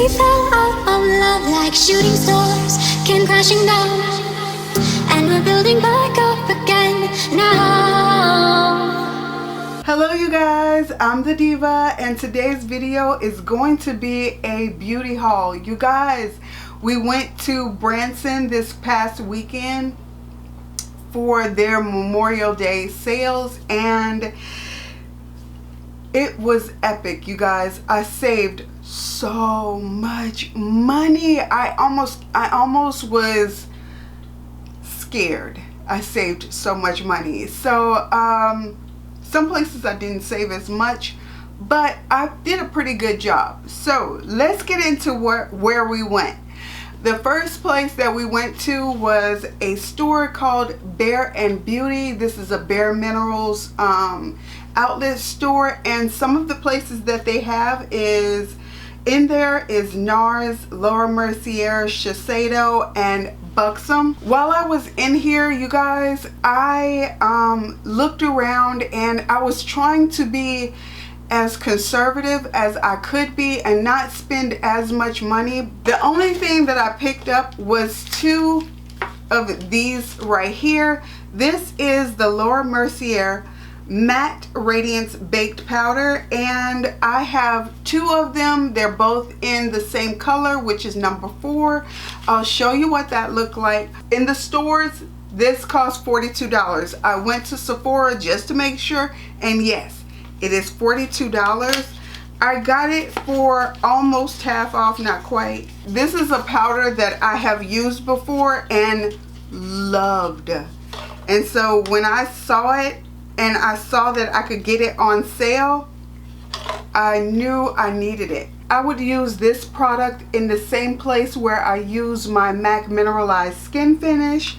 We fell out of love like shooting stars came crashing down, and we're building back up again now. Hello you guys, I'm the Diva, and today's video is going to be a beauty haul. You guys, we went to Branson this past weekend for their Memorial Day sales, and it was epic, you guys. I saved so much money. I almost was scared. I saved so much money. So some places I didn't save as much, but I did a pretty good job. So let's get into where we went. The first place that we went to was a store called Bare and Beauty. This is a BareMinerals outlet store, and some of the places that they have is in there is NARS, Laura Mercier, Shiseido, and Buxom. While I was in here, you guys, I looked around and I was trying to be as conservative as I could be and not spend as much money. The only thing that I picked up was two of these right here. This is the Laura Mercier Matte Radiance Baked Powder, and I have two of them. They're both in the same color, which is number 4. I'll show you what that looked like. In the stores, this cost $42. I went to Sephora just to make sure, and yes, it is $42. I got it for almost half off, not quite. This is a powder that I have used before and loved. And so when I saw it and I saw that I could get it on sale, I knew I needed it. I would use this product in the same place where I use my MAC Mineralized Skin Finish.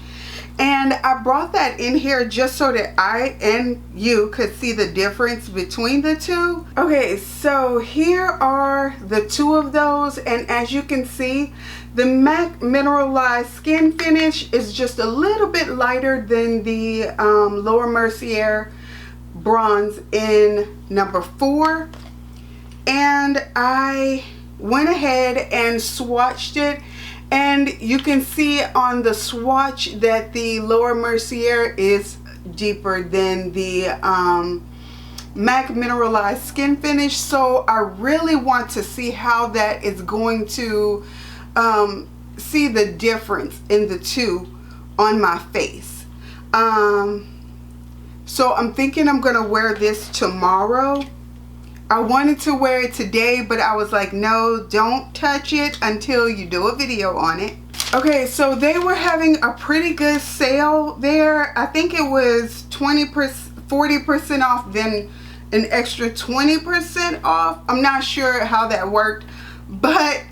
And I brought that in here just so that I and you could see the difference between the two. Okay, so here are the two of those, and as you can see, the MAC Mineralized Skin Finish is just a little bit lighter than the Laura Mercier Bronze in number 4. And I went ahead and swatched it, and you can see on the swatch that the Laura Mercier is deeper than the MAC Mineralized Skin Finish. So I really want to see how that is going to see the difference in the two on my face. So I'm thinking I'm gonna wear this tomorrow. I wanted to wear it today, but I was like, no, don't touch it until you do a video on it. Okay, so they were having a pretty good sale there. I think it was 40% off, then an extra 20% off. I'm not sure how that worked, but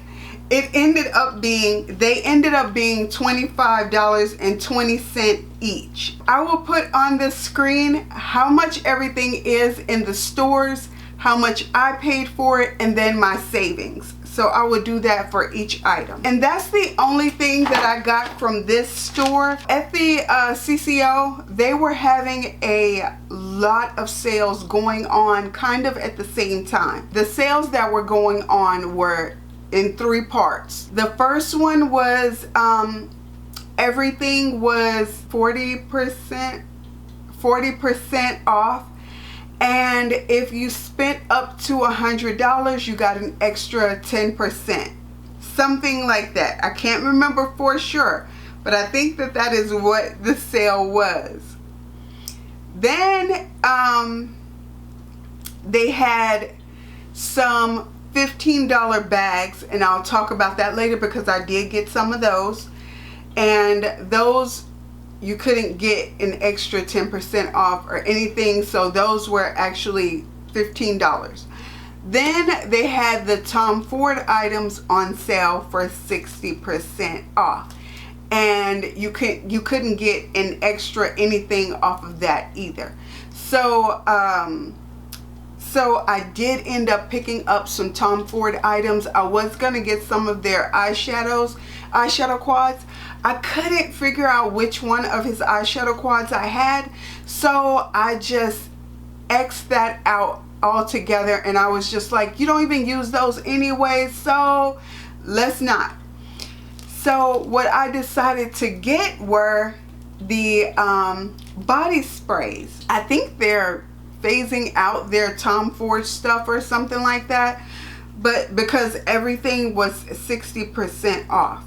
it ended up being, they ended up being $25.20 each. I will put on the screen how much everything is in the stores, how much I paid for it, and then my savings. So I will do that for each item. And that's the only thing that I got from this store. At the CCO, they were having a lot of sales going on kind of at the same time. The sales that were going on were in 3 parts. The first one was everything was 40% off, and if you spent up to $100, you got an extra 10%, something like that. I can't remember for sure, but I think that that is what the sale was. Then they had some $15 bags, and I'll talk about that later because I did get some of those, and those you couldn't get an extra 10% off or anything, so those were actually $15. Then they had the Tom Ford items on sale for 60% off, and you couldn't get an extra anything off of that either. So so I did end up picking up some Tom Ford items. I was gonna get some of their eyeshadow quads. I couldn't figure out which one of his eyeshadow quads I had, so I just X'd that out all together, and I was just like, you don't even use those anyway, so let's not. So what I decided to get were the body sprays. I think they're phasing out their Tom Ford stuff or something like that, but because everything was 60% off.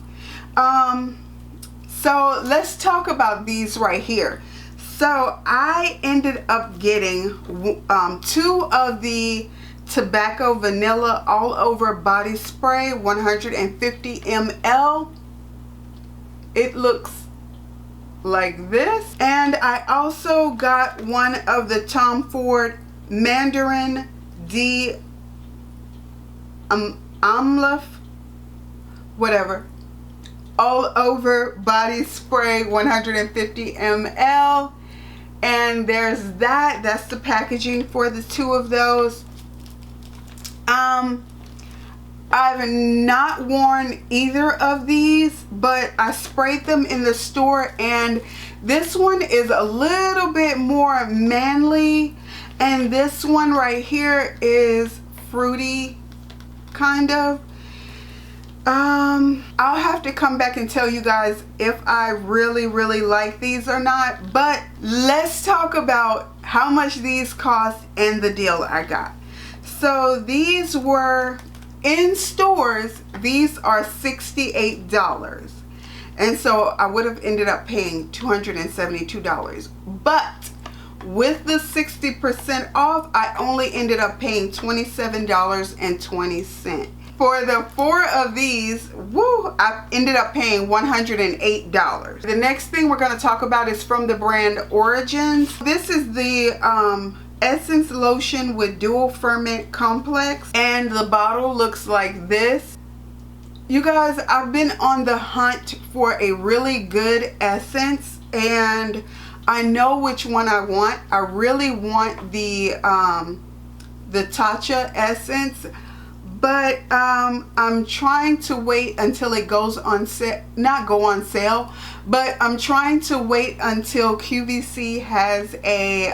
So let's talk about these right here. So I ended up getting 2 of the tobacco vanilla all over body spray, 150 ml. It looks like this. And I also got one of the Tom Ford Mandarin D Amleth, whatever, all over body spray, 150 ml. And there's that. That's the packaging for the 2 of those. I've not worn either of these, but I sprayed them in the store, and this one is a little bit more manly, and this one right here is fruity, kind of. I'll have to come back and tell you guys if I really like these or not, but let's talk about how much these cost and the deal I got. So these were in stores, these are $68, and so I would have ended up paying $272, but with the 60% off, I only ended up paying $27.20. For the 4 of these, woo, I ended up paying $108. The next thing we're going to talk about is from the brand Origins. This is the Essence Lotion with Dual Ferment Complex, and the bottle looks like this. You guys, I've been on the hunt for a really good essence, and I know which one I want. I really want the Tatcha essence, but I'm trying to wait until it goes on sale, not go on sale, but I'm trying to wait until QVC has a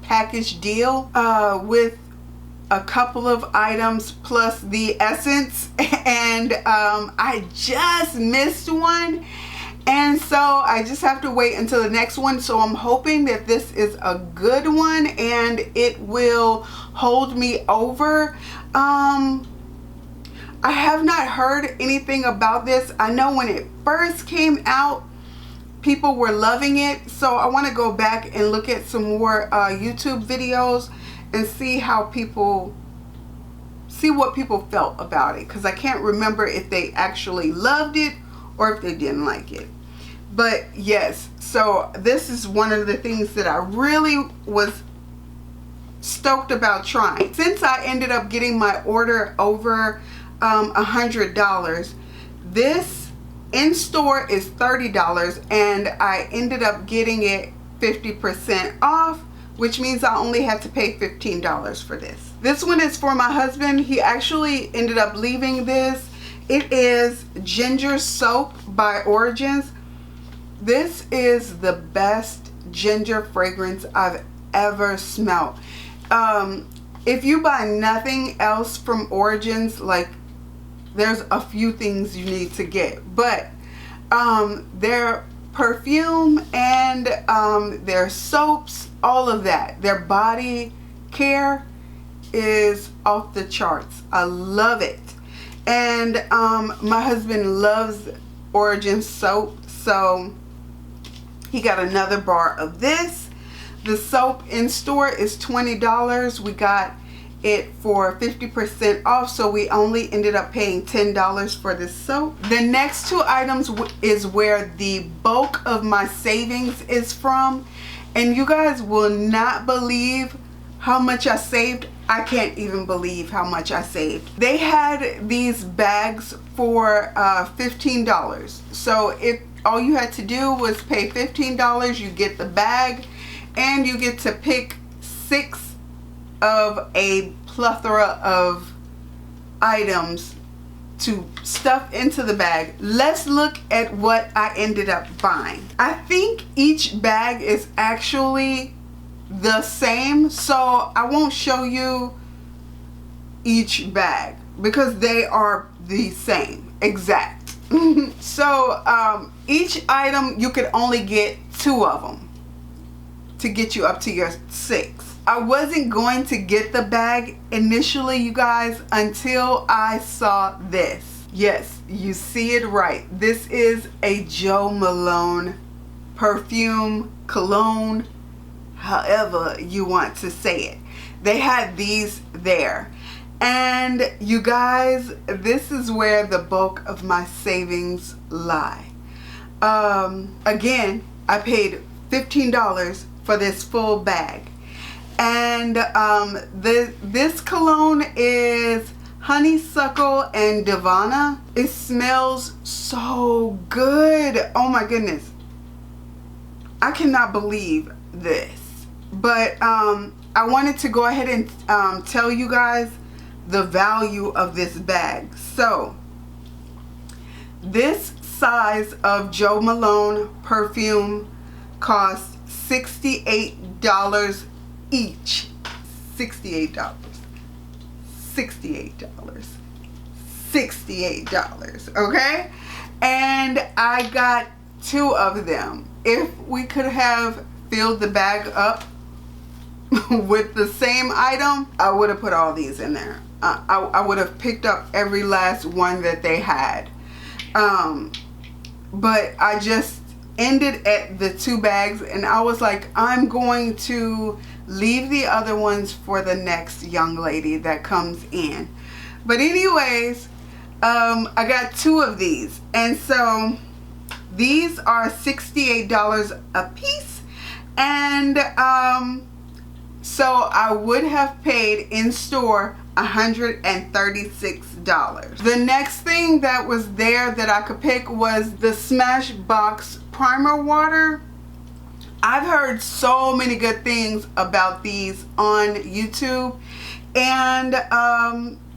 package deal with a couple of items plus the essence, and I just missed one, and so I just have to wait until the next one. So I'm hoping that this is a good one and it will hold me over. I have not heard anything about this. I know when it first came out, people were loving it, so I want to go back and look at some more YouTube videos and see what people felt about it, because I can't remember if they actually loved it or if they didn't like it. But yes, so this is one of the things that I really was stoked about trying. Since I ended up getting my order over $100, this in store is $30, and I ended up getting it 50% off, which means I only had to pay $15 for this. This one is for my husband. He actually ended up leaving this. It is Ginger Soap by Origins. This is the best ginger fragrance I've ever smelled. If you buy nothing else from Origins, like, there's a few things you need to get, but their perfume and their soaps, all of that, their body care is off the charts. I love it. And my husband loves Origins soap, so he got another bar of this. The soap in store is $20. We got it for 50% off, so we only ended up paying $10 for this soap. The next 2 items is where the bulk of my savings is from, and you guys will not believe how much I saved. I can't even believe how much I saved. They had these bags for $15, so if all you had to do was pay $15, you get the bag, and you get to pick 6 of a plethora of items to stuff into the bag. Let's look at what I ended up buying. I think each bag is actually the same, so I won't show you each bag because they are the same exact. So each item you could only get 2 of them to get you up to your 6. I wasn't going to get the bag initially, you guys, until I saw this. Yes, you see it right. This is a Jo Malone perfume, cologne, however you want to say it. They had these there. And you guys, this is where the bulk of my savings lie. Again, I paid $15 for this full bag. And this cologne is honeysuckle and divana. It smells so good. Oh my goodness, I cannot believe this. But I wanted to go ahead and tell you guys the value of this bag. So this size of Jo Malone perfume costs $68 each. $68. Okay, and I got 2 of them. If we could have filled the bag up with the same item, I would have put all these in there. I would have picked up every last one that they had, but I just ended at the 2 bags, and I was like, I'm going to leave the other ones for the next young lady that comes in. But anyways, I got 2 of these, and so these are $68 a piece. And so I would have paid in store $136. The next thing that was there that I could pick was the Smashbox primer water. I've heard so many good things about these on YouTube, and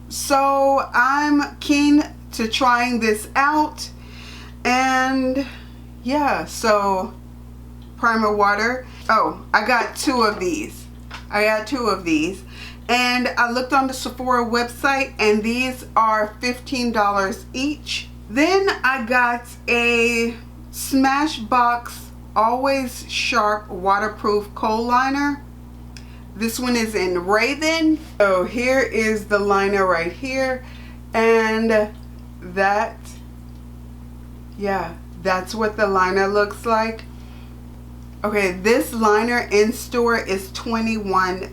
so I'm keen to trying this out. And yeah, so primer water. Oh, I got 2 of these. And I looked on the Sephora website, and these are $15 each. Then I got a Smashbox Always Sharp waterproof kohl liner. This one is in Raven. So here is the liner right here, and that, yeah, that's what the liner looks like. Okay, this liner in store is $21.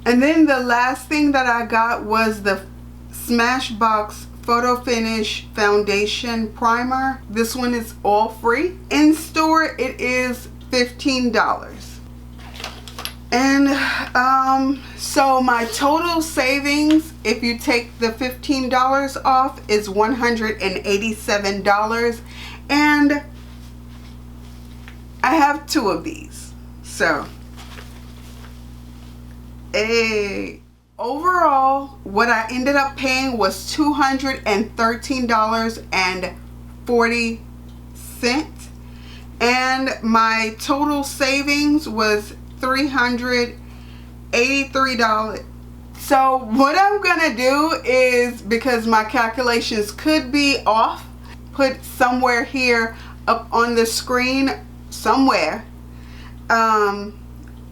And then the last thing that I got was the Smashbox Photo Finish Foundation Primer. This one is all free. In store, it is $15. And so my total savings, if you take the $15 off, is $187. And I have 2 of these. So, overall, what I ended up paying was $213.40. And my total savings was $383. So what I'm gonna do is, because my calculations could be off, put somewhere here up on the screen somewhere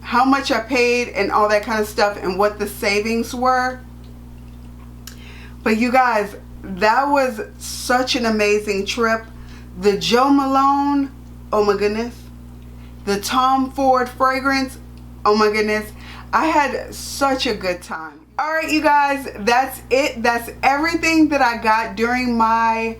how much I paid and all that kind of stuff and what the savings were. But you guys, that was such an amazing trip. The Jo Malone, oh my goodness. The Tom Ford fragrance, oh my goodness. I had such a good time. All right, you guys, that's it. That's everything that I got during my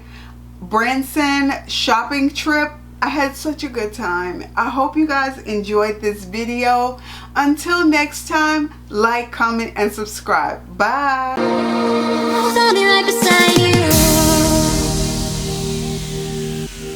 Branson shopping trip. I had such a good time. I hope you guys enjoyed this video. Until next time, like, comment, and subscribe. Bye. I'll be right beside you.